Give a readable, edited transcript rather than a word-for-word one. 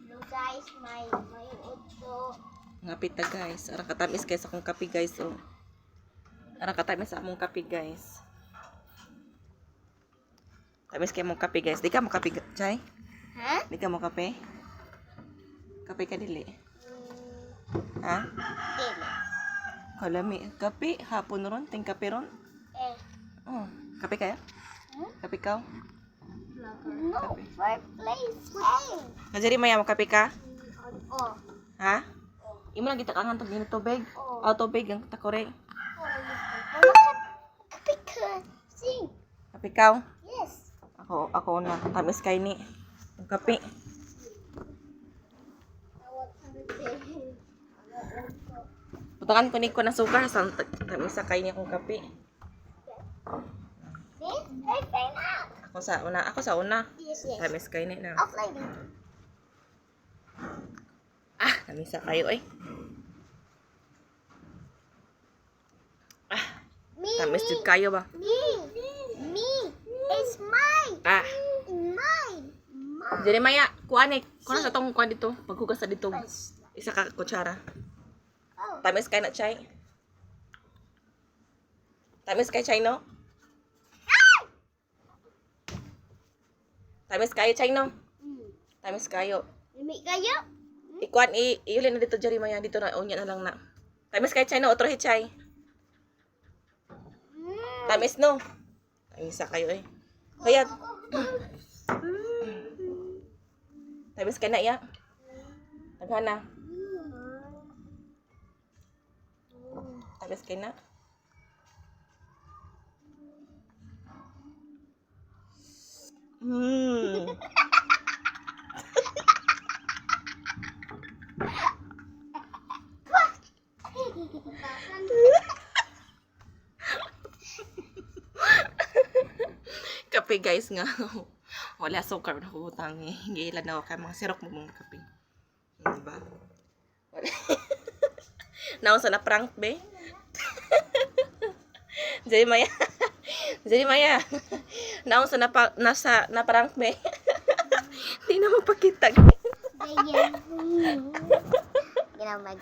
No guys, may utso. Ngapit ta guys. Ara katamis guys akong kape guys oh. Ara katamis sa among kape guys. Tamis kay mong kape guys. Di ka mo kape chay? Ha? Di ka mo kape? Kape ka dili. Ha? Dili. Kalami kape hapon ron ting kape ron. Oh, kape kaya? Kape ka? No, fireplace. Hey. Najari maya mo kape ka? Oh. Ha? Imo lang kita kangan tog dito tubig. Oh. Oh, tubig ang takore. Kape ka. Sing. Kape ka? Yes. Ako na tamis kay ni. Ang kape. Putangan ko ni ko ng sukar sa tamis sa kay ni akong kape. This? I find out. Ako sa una. Yes, yes. Tamis kay ni na. I'll play it. Ah, tamis sa kayo eh. Me. Tamis jud kayo ba? Me. Me. It's mine. Ah, Mine. dili maya, kuan eh. Kuan sa tong kuan dito, paghugas sa dito. Isa ka kutsara. Oh. Tamis kay na chay. Tamis kay chay no? Tamis kayo chay no? Tamis kayo. Limit kayo? Ikuan iulin na dito jari maya dito na unya na lang na. Tamis kay chay no, otro hichay. Tamis no. Ay isa kayo eh. Kaya tamis kay na ya. Taghana. Tamis kay na. Kape guys nga. Wala sukar na hutang eh. Giilan na ako kay mga sirok mo mga kape. Diba? Wala. Naon sa na prank be? Jadi Maya. Jadi Maya. Naon sa na prank be? Hindi na mapakita. Ganyan. Ginawa